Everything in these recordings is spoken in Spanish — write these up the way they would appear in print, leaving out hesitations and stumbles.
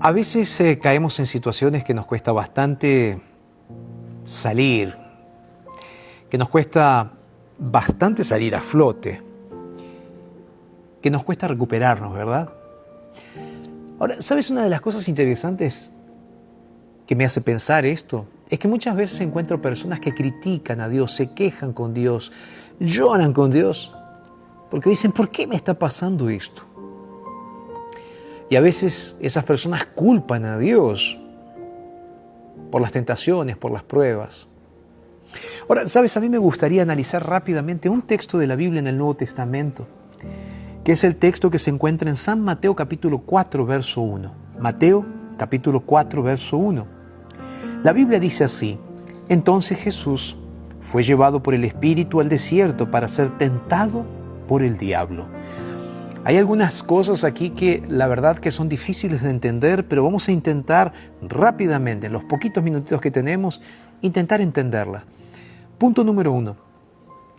A veces caemos en situaciones que nos cuesta bastante salir, que nos cuesta bastante salir a flote, que nos cuesta recuperarnos, ¿verdad? Ahora, ¿sabes una de las cosas interesantes que me hace pensar esto? Es que muchas veces encuentro personas que critican a Dios, se quejan con Dios, lloran con Dios, porque dicen, ¿por qué me está pasando esto? Y a veces esas personas culpan a Dios por las tentaciones, por las pruebas. Ahora, ¿sabes? A mí me gustaría analizar rápidamente un texto de la Biblia en el Nuevo Testamento, que es el texto que se encuentra en San Mateo capítulo 4, verso 1. Mateo capítulo 4, verso 1. La Biblia dice así: entonces Jesús fue llevado por el Espíritu al desierto para ser tentado por el diablo. Hay algunas cosas aquí que la verdad que son difíciles de entender, pero vamos a intentar rápidamente, en los poquitos minutitos que tenemos, intentar entenderla. Punto número 1.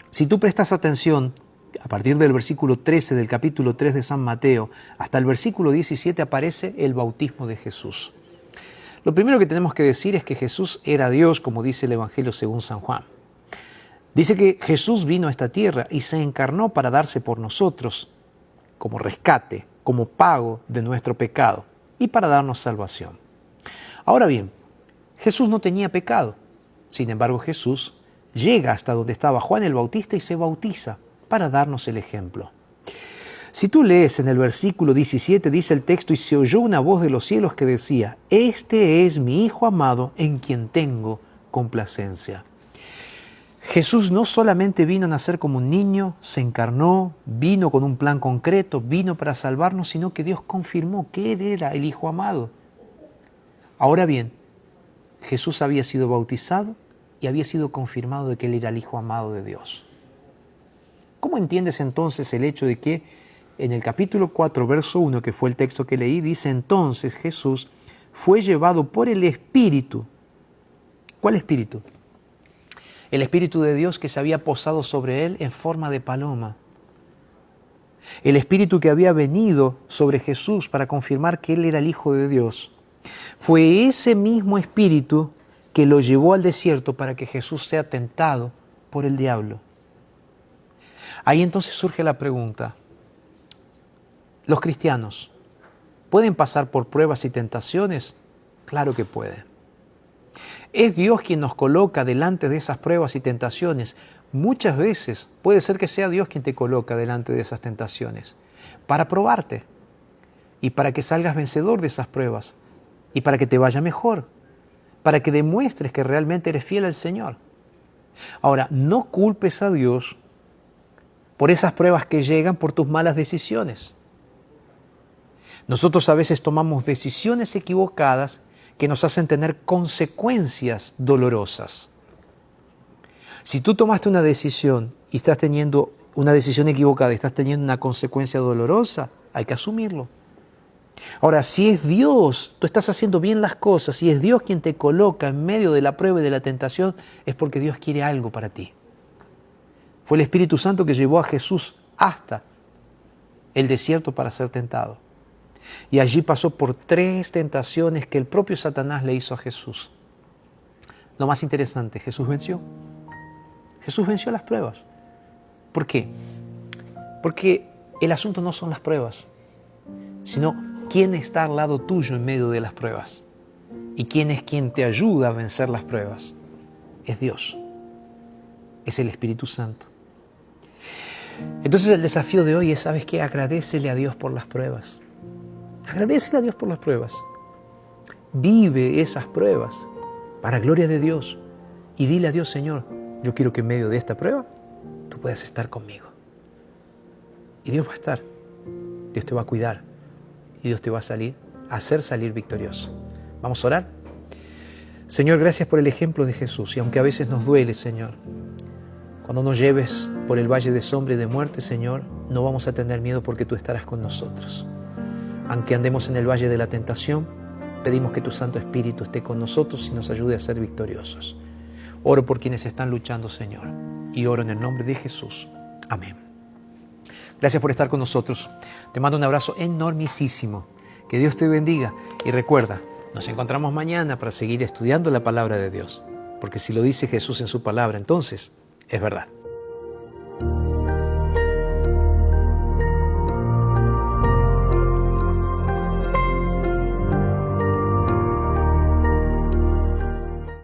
Si tú prestas atención, a partir del versículo 13 del capítulo 3 de San Mateo hasta el versículo 17 aparece el bautismo de Jesús. Lo primero que tenemos que decir es que Jesús era Dios, como dice el Evangelio según San Juan. Dice que Jesús vino a esta tierra y se encarnó para darse por nosotros, como rescate, como pago de nuestro pecado y para darnos salvación. Ahora bien, Jesús no tenía pecado. Sin embargo, Jesús llega hasta donde estaba Juan el Bautista y se bautiza para darnos el ejemplo. Si tú lees en el versículo 17, dice el texto, y se oyó una voz de los cielos que decía, este es mi Hijo amado en quien tengo complacencia. Jesús no solamente vino a nacer como un niño, se encarnó, vino con un plan concreto, vino para salvarnos, sino que Dios confirmó que Él era el Hijo amado. Ahora bien, Jesús había sido bautizado y había sido confirmado de que Él era el Hijo amado de Dios. ¿Cómo entiendes entonces el hecho de que en el capítulo 4, verso 1, que fue el texto que leí, dice entonces Jesús fue llevado por el Espíritu? ¿Cuál Espíritu? El Espíritu de Dios que se había posado sobre Él en forma de paloma. El Espíritu que había venido sobre Jesús para confirmar que Él era el Hijo de Dios. Fue ese mismo Espíritu que lo llevó al desierto para que Jesús sea tentado por el diablo. Ahí entonces surge la pregunta, ¿los cristianos pueden pasar por pruebas y tentaciones? Claro que pueden. Es Dios quien nos coloca delante de esas pruebas y tentaciones. Muchas veces puede ser que sea Dios quien te coloca delante de esas tentaciones para probarte y para que salgas vencedor de esas pruebas y para que te vaya mejor, para que demuestres que realmente eres fiel al Señor. Ahora, no culpes a Dios por esas pruebas que llegan por tus malas decisiones. Nosotros a veces tomamos decisiones equivocadas que nos hacen tener consecuencias dolorosas. Si tú tomaste una decisión y estás teniendo una decisión equivocada y estás teniendo una consecuencia dolorosa, hay que asumirlo. Ahora, si es Dios, tú estás haciendo bien las cosas, si es Dios quien te coloca en medio de la prueba y de la tentación, es porque Dios quiere algo para ti. Fue el Espíritu Santo que llevó a Jesús hasta el desierto para ser tentado. Y allí pasó por 3 tentaciones que el propio Satanás le hizo a Jesús. Lo más interesante, Jesús venció. Jesús venció las pruebas. ¿Por qué? Porque el asunto no son las pruebas, sino quién está al lado tuyo en medio de las pruebas. Y quién es quien te ayuda a vencer las pruebas. Es Dios. Es el Espíritu Santo. Entonces el desafío de hoy es, ¿sabes qué? Agradécele a Dios por las pruebas. Agradécele a Dios por las pruebas. Vive esas pruebas para gloria de Dios. Y dile a Dios, Señor, yo quiero que en medio de esta prueba tú puedas estar conmigo. Y Dios va a estar. Dios te va a cuidar. Y Dios te va a hacer salir victorioso. ¿Vamos a orar? Señor, gracias por el ejemplo de Jesús. Y aunque a veces nos duele, Señor, cuando nos lleves por el valle de sombra y de muerte, Señor, no vamos a tener miedo porque tú estarás con nosotros. Aunque andemos en el valle de la tentación, pedimos que tu Santo Espíritu esté con nosotros y nos ayude a ser victoriosos. Oro por quienes están luchando, Señor, y oro en el nombre de Jesús. Amén. Gracias por estar con nosotros. Te mando un abrazo enormísimo. Que Dios te bendiga y recuerda, nos encontramos mañana para seguir estudiando la palabra de Dios, porque si lo dice Jesús en su palabra, entonces es verdad.